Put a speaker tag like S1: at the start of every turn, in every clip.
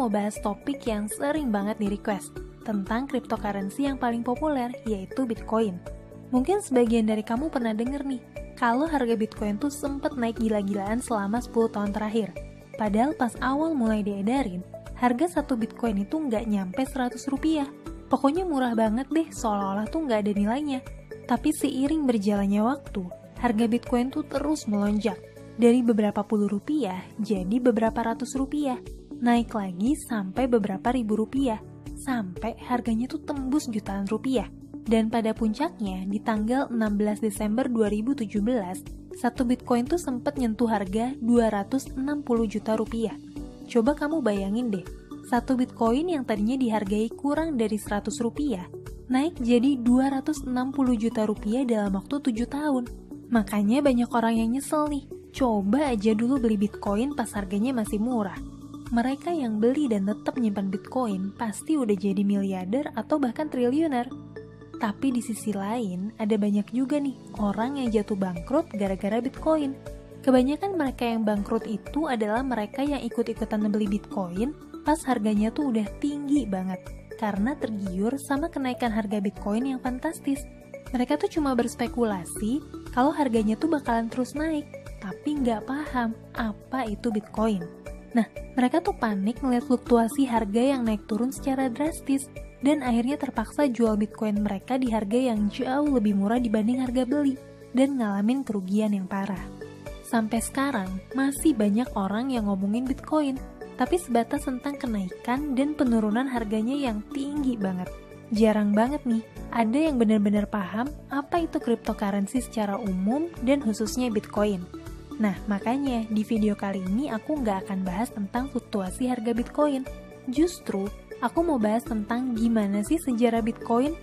S1: mau bahas topik yang sering banget di request tentang cryptocurrency yang paling populer, yaitu Bitcoin. Mungkin sebagian dari kamu pernah denger nih, kalau harga Bitcoin tuh sempet naik gila-gilaan selama 10 tahun terakhir. Padahal pas awal mulai diedarin, harga satu Bitcoin itu nggak nyampe 100 rupiah. Pokoknya murah banget deh, seolah-olah tuh nggak ada nilainya. Tapi seiring berjalannya waktu, harga Bitcoin tuh terus melonjak. Dari beberapa puluh rupiah jadi beberapa ratus rupiah. Naik lagi sampai beberapa ribu rupiah. Sampai harganya tuh tembus jutaan rupiah. Dan pada puncaknya, di tanggal 16 Desember 2017, satu Bitcoin tuh sempat nyentuh harga 260 juta rupiah. Coba kamu bayangin deh, satu Bitcoin yang tadinya dihargai kurang dari 100 rupiah, naik jadi 260 juta rupiah dalam waktu 7 tahun. Makanya banyak orang yang nyesel nih, coba aja dulu beli Bitcoin pas harganya masih murah. Mereka yang beli dan tetap nyimpan Bitcoin pasti udah jadi miliarder atau bahkan triliuner. Tapi di sisi lain, ada banyak juga nih orang yang jatuh bangkrut gara-gara Bitcoin. Kebanyakan mereka yang bangkrut itu adalah mereka yang ikut-ikutan beli Bitcoin pas harganya tuh udah tinggi banget. Karena tergiur sama kenaikan harga Bitcoin yang fantastis. Mereka tuh cuma berspekulasi kalau harganya tuh bakalan terus naik, tapi nggak paham apa itu Bitcoin. Nah, mereka tuh panik ngeliat fluktuasi harga yang naik turun secara drastis, dan akhirnya terpaksa jual Bitcoin mereka di harga yang jauh lebih murah dibanding harga beli, dan ngalamin kerugian yang parah. Sampai sekarang, masih banyak orang yang ngomongin Bitcoin, tapi sebatas tentang kenaikan dan penurunan harganya yang tinggi banget. Jarang banget nih, ada yang benar-benar paham apa itu cryptocurrency secara umum dan khususnya Bitcoin. Nah, makanya di video kali ini aku nggak akan bahas tentang fluktuasi harga Bitcoin. Justru, aku mau bahas tentang gimana sih sejarah Bitcoin.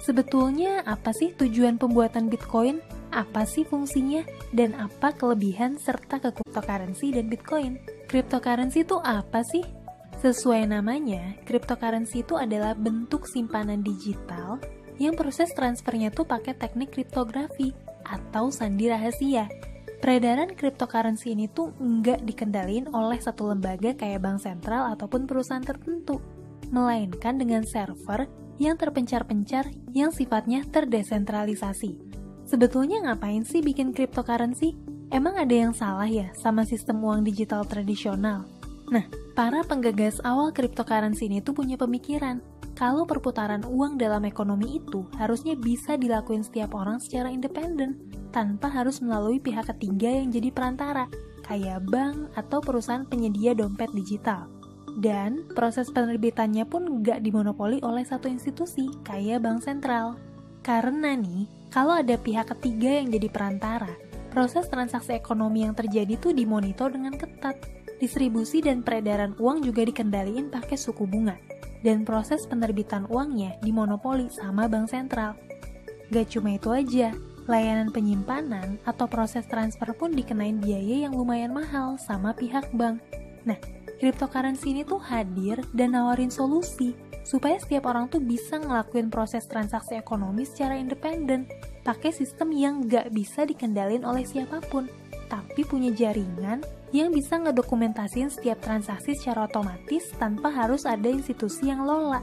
S1: Sebetulnya apa sih tujuan pembuatan Bitcoin? Apa sih fungsinya? Dan apa kelebihan serta ke cryptocurrency dan Bitcoin? Cryptocurrency itu apa sih? Sesuai namanya, cryptocurrency itu adalah bentuk simpanan digital yang proses transfernya tuh pakai teknik kriptografi atau sandi rahasia. Peredaran cryptocurrency ini tuh nggak dikendaliin oleh satu lembaga kayak bank sentral ataupun perusahaan tertentu, melainkan dengan server yang terpencar-pencar yang sifatnya terdesentralisasi. Sebetulnya ngapain sih bikin cryptocurrency? Emang ada yang salah ya sama sistem uang digital tradisional? Nah, para penggagas awal cryptocurrency ini tuh punya pemikiran kalau perputaran uang dalam ekonomi itu harusnya bisa dilakuin setiap orang secara independen, tanpa harus melalui pihak ketiga yang jadi perantara, kayak bank atau perusahaan penyedia dompet digital. Dan proses penerbitannya pun nggak dimonopoli oleh satu institusi, kayak bank sentral. Karena nih, kalau ada pihak ketiga yang jadi perantara, proses transaksi ekonomi yang terjadi tuh dimonitor dengan ketat. Distribusi dan peredaran uang juga dikendaliin pakai suku bunga. Dan proses penerbitan uangnya dimonopoli sama bank sentral. Gak cuma itu aja, layanan penyimpanan atau proses transfer pun dikenain biaya yang lumayan mahal sama pihak bank. Nah, cryptocurrency ini tuh hadir dan nawarin solusi supaya setiap orang tuh bisa ngelakuin proses transaksi ekonomi secara independen, pakai sistem yang gak bisa dikendalin oleh siapapun, tapi punya jaringan yang bisa ngedokumentasiin setiap transaksi secara otomatis tanpa harus ada institusi yang lola.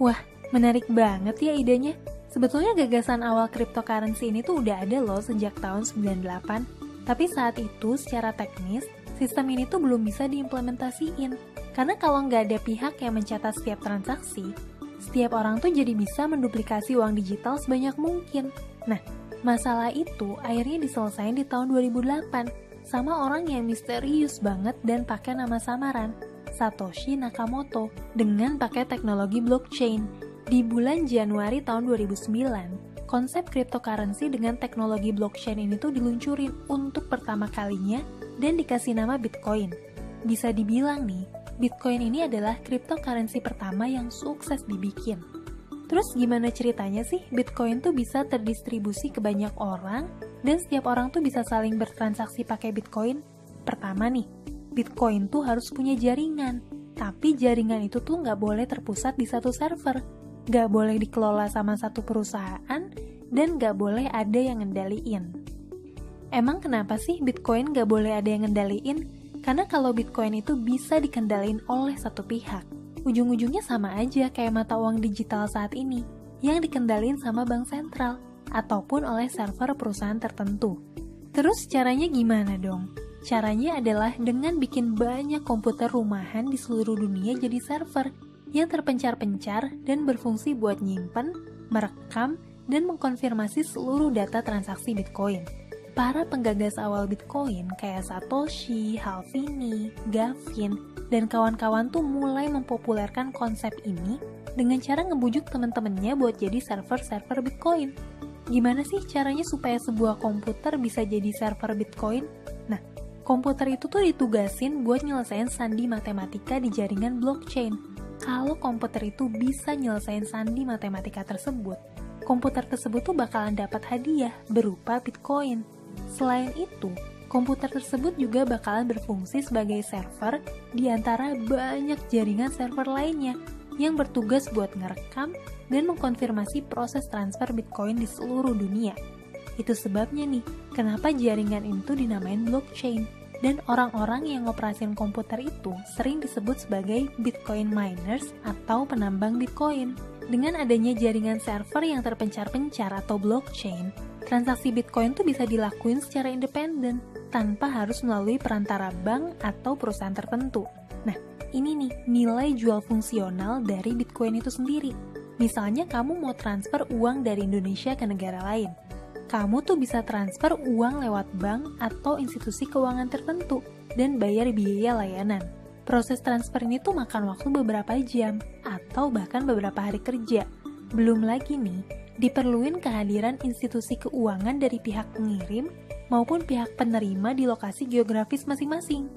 S1: Wah, menarik banget ya idenya. Sebetulnya gagasan awal cryptocurrency ini tuh udah ada loh sejak tahun 98, tapi saat itu secara teknis, sistem ini tuh belum bisa diimplementasiin. Karena kalau nggak ada pihak yang mencatat setiap transaksi, setiap orang tuh jadi bisa menduplikasi uang digital sebanyak mungkin. Nah, masalah itu akhirnya diselesain di tahun 2008 sama orang yang misterius banget dan pakai nama samaran, Satoshi Nakamoto, dengan pakai teknologi blockchain. Di bulan Januari tahun 2009, konsep cryptocurrency dengan teknologi blockchain ini tuh diluncurin untuk pertama kalinya dan dikasih nama Bitcoin. Bisa dibilang nih, Bitcoin ini adalah cryptocurrency pertama yang sukses dibikin. Terus gimana ceritanya sih Bitcoin tuh bisa terdistribusi ke banyak orang dan setiap orang tuh bisa saling bertransaksi pakai Bitcoin? Pertama nih, Bitcoin tuh harus punya jaringan, tapi jaringan itu tuh nggak boleh terpusat di satu server, nggak boleh dikelola sama satu perusahaan, dan nggak boleh ada yang ngendaliin. Emang kenapa sih Bitcoin nggak boleh ada yang ngendaliin? Karena kalau Bitcoin itu bisa dikendalin oleh satu pihak, ujung-ujungnya sama aja kayak mata uang digital saat ini, yang dikendalin sama bank sentral, ataupun oleh server perusahaan tertentu. Terus caranya gimana dong? Caranya adalah dengan bikin banyak komputer rumahan di seluruh dunia jadi server, yang terpencar-pencar dan berfungsi buat nyimpen, merekam, dan mengkonfirmasi seluruh data transaksi Bitcoin. Para penggagas awal Bitcoin kayak Satoshi, Hal Finney, Gavin, dan kawan-kawan tuh mulai mempopulerkan konsep ini dengan cara ngebujuk temen-temennya buat jadi server-server Bitcoin. Gimana sih caranya supaya sebuah komputer bisa jadi server Bitcoin? Nah, komputer itu tuh ditugasin buat nyelesain sandi matematika di jaringan blockchain. Kalau komputer itu bisa nyelesain sandi matematika tersebut, komputer tersebut tuh bakalan dapat hadiah berupa Bitcoin. Selain itu, komputer tersebut juga bakalan berfungsi sebagai server di antara banyak jaringan server lainnya yang bertugas buat ngerekam dan mengkonfirmasi proses transfer Bitcoin di seluruh dunia. Itu sebabnya nih, kenapa jaringan itu dinamain blockchain. Dan orang-orang yang ngoperasin komputer itu sering disebut sebagai Bitcoin miners atau penambang Bitcoin. Dengan adanya jaringan server yang terpencar-pencar atau blockchain, transaksi Bitcoin tuh bisa dilakuin secara independen, tanpa harus melalui perantara bank atau perusahaan tertentu. Nah, ini nih nilai jual fungsional dari Bitcoin itu sendiri. Misalnya kamu mau transfer uang dari Indonesia ke negara lain. Kamu tuh bisa transfer uang lewat bank atau institusi keuangan tertentu dan bayar biaya layanan. Proses transfer ini tuh makan waktu beberapa jam atau bahkan beberapa hari kerja. Belum lagi nih, diperluin kehadiran institusi keuangan dari pihak pengirim maupun pihak penerima di lokasi geografis masing-masing.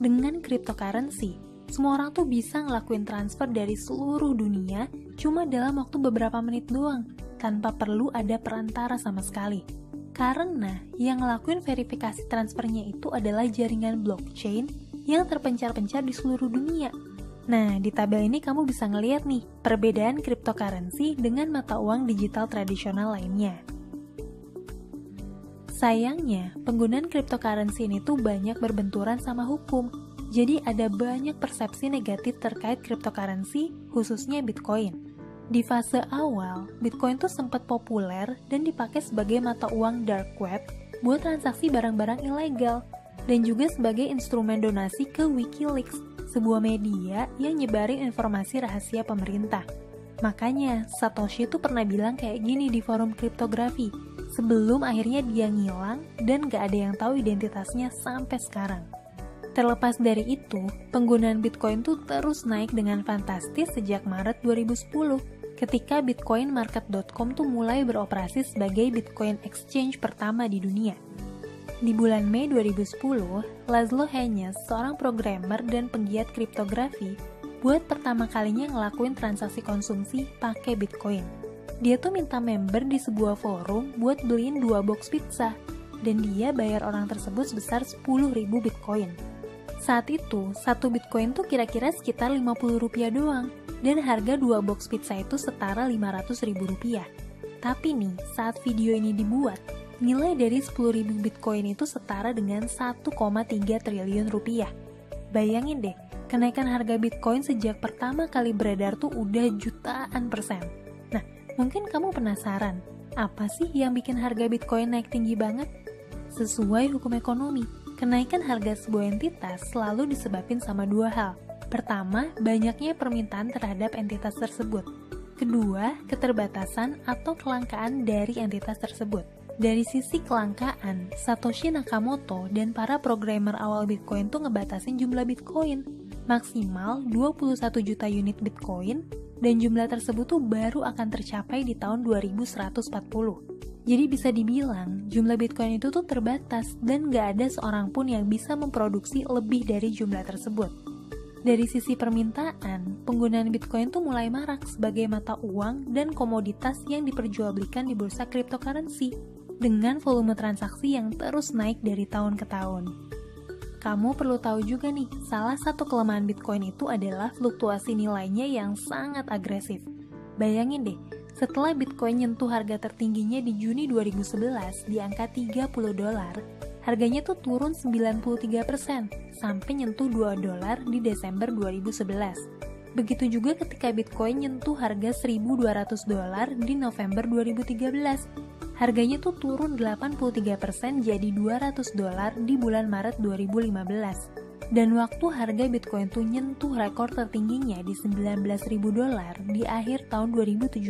S1: Dengan cryptocurrency, semua orang tuh bisa ngelakuin transfer dari seluruh dunia cuma dalam waktu beberapa menit doang, tanpa perlu ada perantara sama sekali. Karena yang ngelakuin verifikasi transfernya itu adalah jaringan blockchain yang terpencar-pencar di seluruh dunia. Nah, di tabel ini kamu bisa ngeliat nih perbedaan cryptocurrency dengan mata uang digital tradisional lainnya. Sayangnya, penggunaan cryptocurrency ini tuh banyak berbenturan sama hukum. Jadi ada banyak persepsi negatif terkait cryptocurrency, khususnya Bitcoin. Di fase awal, Bitcoin tuh sempat populer dan dipakai sebagai mata uang dark web buat transaksi barang-barang ilegal, dan juga sebagai instrumen donasi ke Wikileaks, sebuah media yang nyebarin informasi rahasia pemerintah. Makanya, Satoshi tuh pernah bilang kayak gini di forum kriptografi, sebelum akhirnya dia ngilang dan gak ada yang tahu identitasnya sampai sekarang. Terlepas dari itu, penggunaan Bitcoin tuh terus naik dengan fantastis sejak Maret 2010, ketika bitcoinmarket.com tuh mulai beroperasi sebagai Bitcoin exchange pertama di dunia. Di bulan Mei 2010, Laszlo Hanyecz, seorang programmer dan penggiat kriptografi, buat pertama kalinya ngelakuin transaksi konsumsi pakai Bitcoin. Dia tuh minta member di sebuah forum buat beliin 2 box pizza, dan dia bayar orang tersebut sebesar 10.000 Bitcoin. Saat itu, 1 Bitcoin tuh kira-kira sekitar Rp50 doang, dan harga 2 box pizza itu setara Rp500.000. Tapi nih, saat video ini dibuat, nilai dari 10.000 Bitcoin itu setara dengan 1,3 triliun rupiah. Bayangin deh, kenaikan harga Bitcoin sejak pertama kali beredar tuh udah jutaan %. Nah, mungkin kamu penasaran, apa sih yang bikin harga Bitcoin naik tinggi banget? Sesuai hukum ekonomi, kenaikan harga sebuah entitas selalu disebabkan sama 2 hal. Pertama, banyaknya permintaan terhadap entitas tersebut. Kedua, keterbatasan atau kelangkaan dari entitas tersebut. Dari sisi kelangkaan, Satoshi Nakamoto dan para programmer awal Bitcoin tuh ngebatasin jumlah Bitcoin, maksimal 21 juta unit Bitcoin, dan jumlah tersebut tuh baru akan tercapai di tahun 2140. Jadi bisa dibilang, jumlah Bitcoin itu tuh terbatas dan gak ada seorang pun yang bisa memproduksi lebih dari jumlah tersebut. Dari sisi permintaan, penggunaan Bitcoin tuh mulai marak sebagai mata uang dan komoditas yang diperjualbelikan di bursa cryptocurrency, dengan volume transaksi yang terus naik dari tahun ke tahun. Kamu perlu tahu juga nih, salah satu kelemahan Bitcoin itu adalah fluktuasi nilainya yang sangat agresif. Bayangin deh, setelah Bitcoin nyentuh harga tertingginya di Juni 2011 di angka $30, harganya tuh turun 93% sampai nyentuh $2 di Desember 2011. Begitu juga ketika Bitcoin nyentuh harga $1.200 di November 2013. Harganya tuh turun 83% jadi $200 di bulan Maret 2015. Dan waktu harga Bitcoin tuh nyentuh rekor tertingginya di $19.000 di akhir tahun 2017,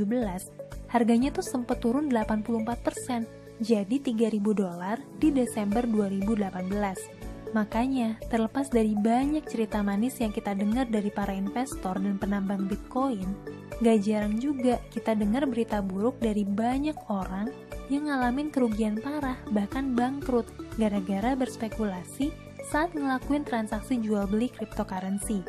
S1: harganya tuh sempat turun 84%, jadi $3.000 di Desember 2018. Makanya, terlepas dari banyak cerita manis yang kita dengar dari para investor dan penambang Bitcoin, gak jarang juga kita dengar berita buruk dari banyak orang yang ngalamin kerugian parah, bahkan bangkrut, gara-gara berspekulasi saat ngelakuin transaksi jual beli cryptocurrency.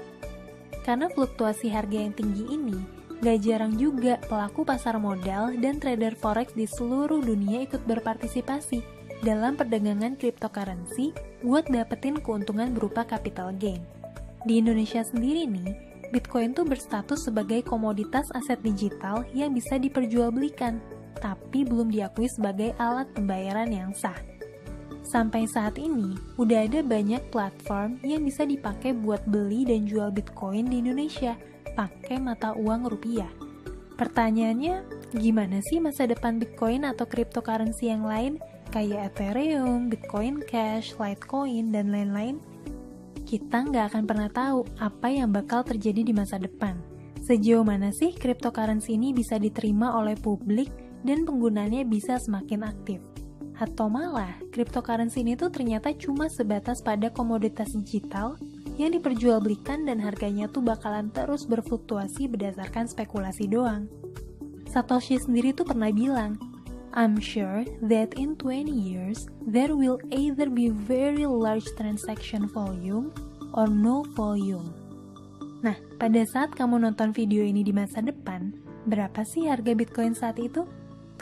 S1: Karena fluktuasi harga yang tinggi ini, gak jarang juga pelaku pasar modal dan trader forex di seluruh dunia ikut berpartisipasi dalam perdagangan cryptocurrency buat dapetin keuntungan berupa capital gain. Di Indonesia sendiri nih, Bitcoin tuh berstatus sebagai komoditas aset digital yang bisa diperjualbelikan, tapi belum diakui sebagai alat pembayaran yang sah. Sampai saat ini, udah ada banyak platform yang bisa dipakai buat beli dan jual Bitcoin di Indonesia, pakai mata uang rupiah. Pertanyaannya, gimana sih masa depan Bitcoin atau cryptocurrency yang lain, kayak Ethereum, Bitcoin Cash, Litecoin, dan lain-lain? Kita nggak akan pernah tahu apa yang bakal terjadi di masa depan. Sejauh mana sih cryptocurrency ini bisa diterima oleh publik dan penggunanya bisa semakin aktif? Atau malah, cryptocurrency ini tuh ternyata cuma sebatas pada komoditas digital yang diperjualbelikan dan harganya tuh bakalan terus berfluktuasi berdasarkan spekulasi doang. Satoshi sendiri tuh pernah bilang, I'm sure that in 20 years, there will either be very large transaction volume or no volume. Nah, pada saat kamu nonton video ini di masa depan, berapa sih harga Bitcoin saat itu?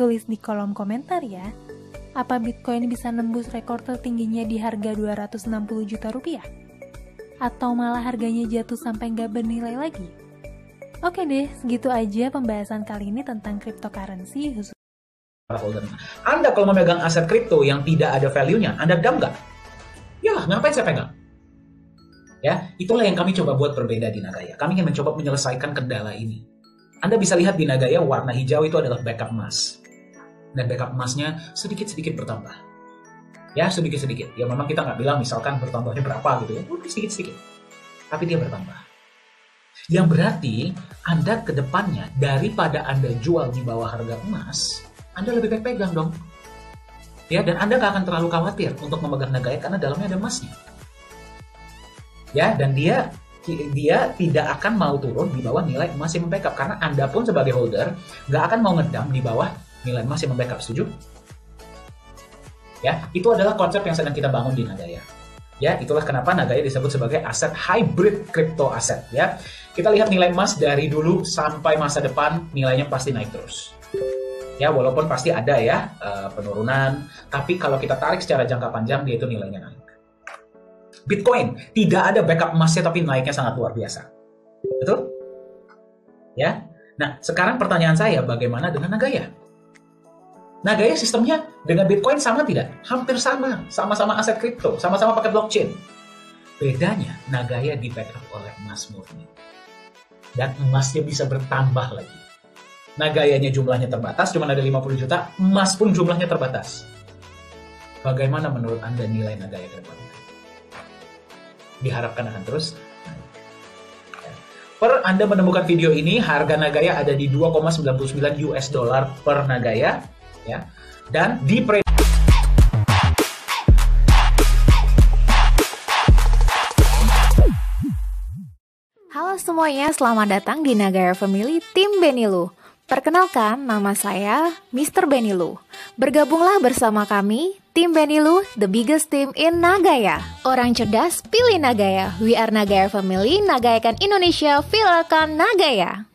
S1: Tulis di kolom komentar ya. Apa Bitcoin bisa nembus rekor tertingginya di harga 260 juta rupiah? Atau malah harganya jatuh sampai nggak bernilai lagi? Oke deh, segitu aja pembahasan kali ini tentang cryptocurrency khusus.
S2: Anda kalau memegang aset kripto yang tidak ada value-nya, Anda dump nggak? Ya, ngapain saya pegang? Ya, itulah yang kami coba buat berbeda di Nagaya. Kami ingin mencoba menyelesaikan kendala ini. Anda bisa lihat di Nagaya warna hijau itu adalah backup emas. Dan backup emasnya sedikit-sedikit bertambah. Ya, sedikit-sedikit. Ya memang kita nggak bilang misalkan bertambahnya berapa gitu ya. Sedikit-sedikit. Tapi dia bertambah. Yang berarti Anda ke depannya daripada Anda jual di bawah harga emas, Anda lebih baik pegang dong. Ya, dan Anda nggak akan terlalu khawatir untuk memegang Nagaya karena dalamnya ada emasnya. Ya, dan dia tidak akan mau turun di bawah nilai emas yang membackup karena Anda pun sebagai holder nggak akan mau ngedam di bawah nilai emas yang membackup, setuju? Ya, itu adalah konsep yang sedang kita bangun di Nagaya. Ya, itulah kenapa Nagaya disebut sebagai aset hybrid crypto aset. Ya, kita lihat nilai emas dari dulu sampai masa depan nilainya pasti naik terus. Ya, walaupun pasti ada ya penurunan, tapi kalau kita tarik secara jangka panjang dia itu nilainya naik. Bitcoin tidak ada backup emasnya tapi naiknya sangat luar biasa. Betul? Ya. Nah, sekarang pertanyaan saya, bagaimana dengan Nagaya? Nagaya sistemnya dengan Bitcoin sama tidak? Hampir sama. Sama-sama aset kripto, sama-sama pakai blockchain. Bedanya, Nagaya di backup oleh emas murni. Dan emasnya bisa bertambah lagi. Nagayanya jumlahnya terbatas, cuma ada 50 juta, emas pun jumlahnya terbatas. Bagaimana menurut Anda nilai Nagaya ke depan? Diharapkan akan terus. Per Anda menemukan video ini, harga Nagaya ada di 2,99 US dollar per Nagaya. Ya, dan di
S3: Halo semuanya, selamat datang di Nagaya Family Tim Benilu. Perkenalkan, nama saya Mr. Benilu. Bergabunglah bersama kami, Tim Benilu, the biggest team in Nagaya. Orang cerdas, pilih Nagaya. We are Nagaya Family, nagayakan Indonesia, viralkan Nagaya.